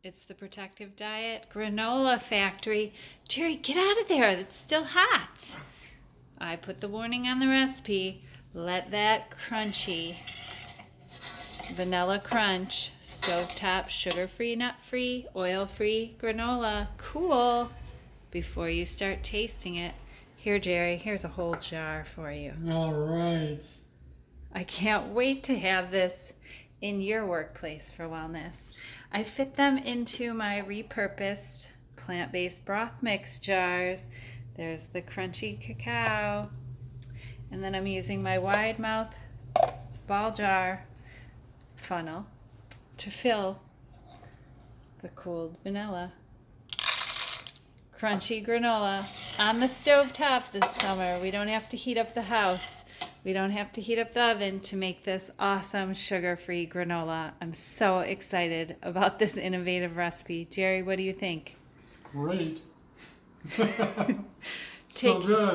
It's the Protective Diet Granola Factory. Jerry, get out of there. It's still hot. I put the warning on the recipe. Let that crunchy vanilla crunch, stovetop, sugar-free, nut-free, oil-free granola cool before you start tasting it. Here, Jerry, here's a whole jar for you. All right. I can't wait to have this in your workplace for wellness. I fit them into my repurposed plant-based broth mix jars. There's the Crunchy Cacao. And then I'm using my wide mouth ball jar funnel to fill the cooled vanilla. Crunchy granola on the stove top this summer. We don't have to heat up the house. We don't have to heat up the oven to make this awesome sugar-free granola. I'm so excited about this innovative recipe. Jerry, what do you think? It's great. So good.